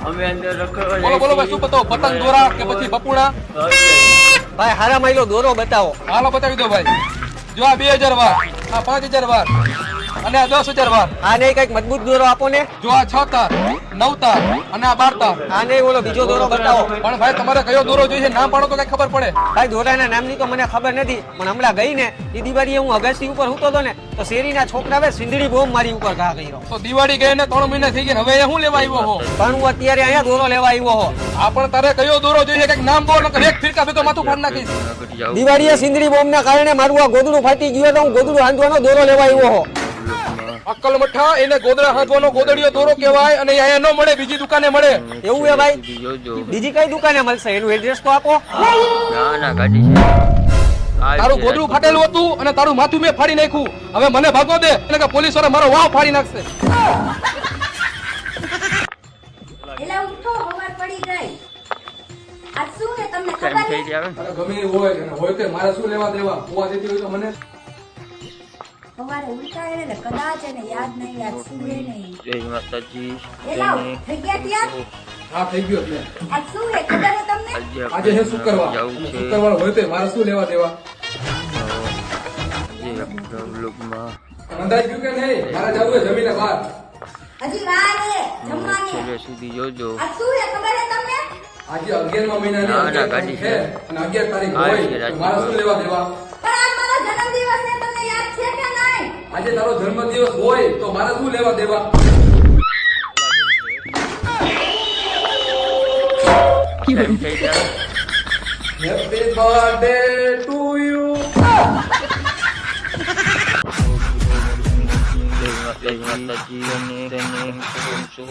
અમે અંદર રખડવા બોલો બોલો ભાઈ, શું બતાવો? પતંગ દોરા કે પછી બપુડા? ભાઈ હારા માયલો દોરો બતાવો. હાલો બતાવી દો ભાઈ. જો આ 2000 વાર, આ 5000 વાર અને આ 10000 વાર. આ નહીં કઈક મજબૂત દોરો આપો ને. જો આ 6 તાર, 9 તાર અને આ 12 તાર. આ નહીં ઓલો બીજો દોરો બતાવો. પણ ભાઈ તમારે કયો દોરો જોઈએ નામ પાડો તો કઈ ખબર પડે. ભાઈ દોરાના નામની તો મને ખબર નથી, પણ હમણાં ગઈ ને એ દિવાળીએ હું અગાસી ઉપર સૂતો હતો ને તો શેરીના છોકરાએ સિંદડી બોમ્બ મારી ઉપર ઘા કર્યો. તો દિવાળી ગઈ ને 3 મહિના થઈ ગયા, હવે અહીંયા શું લેવા આવ્યો હો? પણ હું અત્યારે અહીંયા દોરો લેવા આવ્યો હો. આ પણ તારે કયો દોરો જોઈએ કઈક નામ બોલ, નકર એક ફિરકા ભેગો માથું ફાડી નાખીશ. દિવાળીએ સિંદડી બોમ્બના કારણે મારું આ ગોદડું ફાટી ગયું તો હું ગોદડું હાંધવાનો દોરો લેવા આવ્યો હો. અક્કલ મઠ્ઠા, એને ગોદડા હાંધવાનો ગોદડીયો દોરો કહેવાય અને અહીંયા ન મળે, બીજી દુકાને મળે. એવું હે ભાઈ? બીજી કઈ દુકાને મળશે? એનું એડ્રેસ તો આપો. તારું ગોદડું ફાટેલું હતું અને તારું માથું મેં ફાડી નાખ્યું. હવે મને ભાગો દે, એટલે કે પોલીસ વાળા મારો વાવ ફાડી નાખશે. એલા ઉઠો, હવાર પડી ગઈ. આ શું છે તમને ખબર છે? ગમે એ હોય અને હોય તે મારે શું લેવા દેવા? હોવા દેતી હોય તો મને. હવારે ઉઠાય ને કદાચ એને યાદ નહીં, યાદ શું હે નહીં. જય માતાજી. એલા થઈ ગયા ત્યાં? હા થઈ ગયો એટલે. આ શું હે ખબર હે તમને? આજે હે શુક્રવાર. શુક્રવાર હોય તે મારે શું લેવા દેવા? અંદાજ ગયું કે નહીં? મારે જવું છે જમીને બહાર. હજી વાર હે જમવાની. છેલ્લે સુધી જોજો. આ શું હે ખબર હે તમને? આજે 11મા મહિનાની 11 તારીખ છે અને 11 તારીખ હોય તો મારે શું લેવા દેવા? પણ આ મારો જન્મદિવસ છે, તમને યાદ છે કે નહીં? આજે તારો જન્મદિવસ હોય તો મારે શું લેવા દેવા? Happy birthday to you.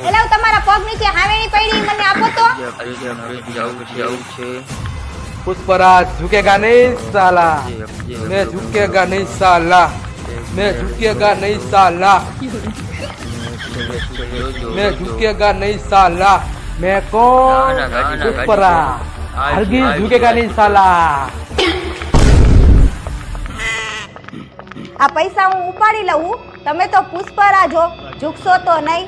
એલા હું તમારા પગ નીચે હાવેણી પડી, મને આપો તો. पुष्पराज झुकेगा नहीं साला, मैं झुकेगा नहीं साला, मैं झुकेगा नहीं साला, मैं झुकेगा नहीं साला. मैं कौन? पुष्पराज. हरगिज झुकेगा नहीं साला. આ પૈસા હું ઉપાડી લઉં, તમે તો પુષ્પરાજ હો, ઝૂકશો તો નહીં.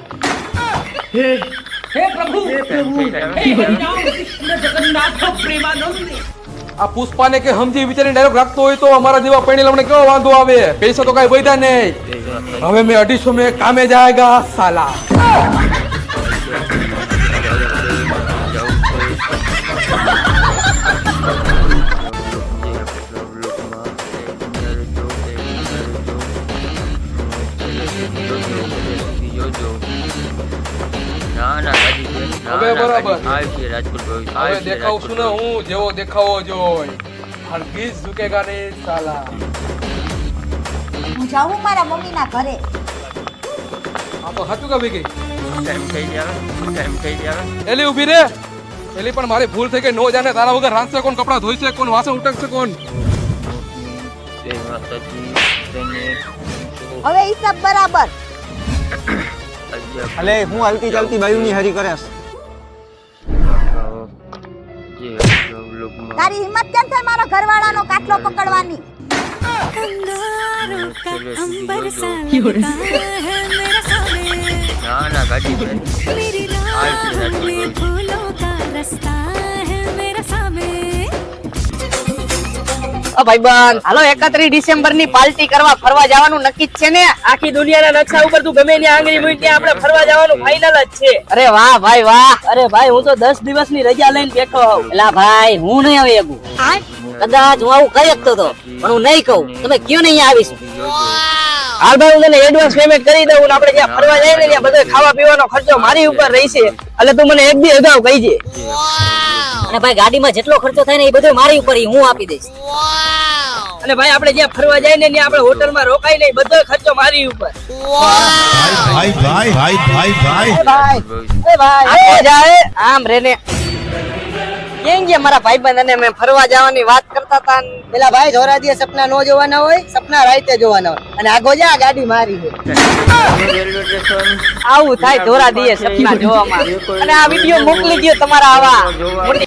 આ પુષ્પાને કે સમજી વિચારી ડાયરેક્ટ રાખતો હોય તો અમારા જેવા પૈણીલામને કેવો વાંધો આવે? પૈસા તો કઈ વધ્યા નહીં. હવે મેં 250 में કામે જાયગા સાલા. હવે બરાબર. હવે દેખાવ શું ને હું જેવો દેખાવો જોઈ. હરગીઝ ઝુકેગા નહીં સાલા. હું જાઉં મારા મમ્મીના ઘરે. આ તો સાચું કા ભેગી એલી ઉભી રે. એલી પણ મારી ભૂલ થઈ ગઈ. નો જાને તારા વગર રાંધશે કોણ, કપડા ધોઈશે કોણ, વાસણ ઉટકશે કોણ? હવે હિસાબ બરાબર. અલે હું હાલતી ચાલતી બાયુની હરી કરેસ. તારી હિંમત કેમ થાય મારા ઘરવાળાનો કાટલો પકડવાની? ભાઈબંધ હાલો 31 ડિસેમ્બર ની પાર્ટી કરવા ફરવા જવાનું નક્કી જ છે ને? આખી દુનિયાના નકશા ઉપર તું ગમે ત્યાં આંગળી મૂકી ત્યાં આપણે ફરવા જવાનું ફાઇનલ જ છે. અરે વાહ ભાઈ વાહ. અરે ભાઈ હું તો 10 દિવસની રજા લઈને બેઠો હોઉં. એલા ભાઈ હું નહીં આવી શકું. કદાચ હું આવું કહી શકતો હતો પણ હું નહીં કહું. તમે કયો નહીં આવીશું? હાલ ભાઈ હું તને એડવાન્સ પેમેન્ટ કરી દઉં. આપણે જ્યાં ફરવા જઈએ ને ત્યાં બધો ખાવા પીવાનો ખર્ચો મારી ઉપર રહેશે. એટલે તું મને એક દી અગાઉ કહીજે. અને ભાઈ ગાડીમાં જેટલો ખર્ચો થાય ને એ બધો મારી ઉપર હું આપી દઈશ. અને ભાઈ આપણે જ્યાં ફરવા જાય ને ત્યાં આપણે હોટલમાં રોકાઈ નહીં, બધો ખર્ચો મારી ઉપર. ભાઈ ભાઈ ભાઈ ભાઈ ભાઈ ભાઈ જાય આમ રેને કેમ ગયા મારા ભાઈબંધ અને મેં ફરવા જવાની વાત કરતા હતા. પેલા ભાઈ ધોરા દીએ સપના નો જોવાના હોય, સપના રાતે જોવાના હોય. અને આગો જા ગાડી મારી છે. આવું થાય ધોરા દીએ સપના જોવામાં. અને આ વિડીયો મોકલી દો તમારા આવા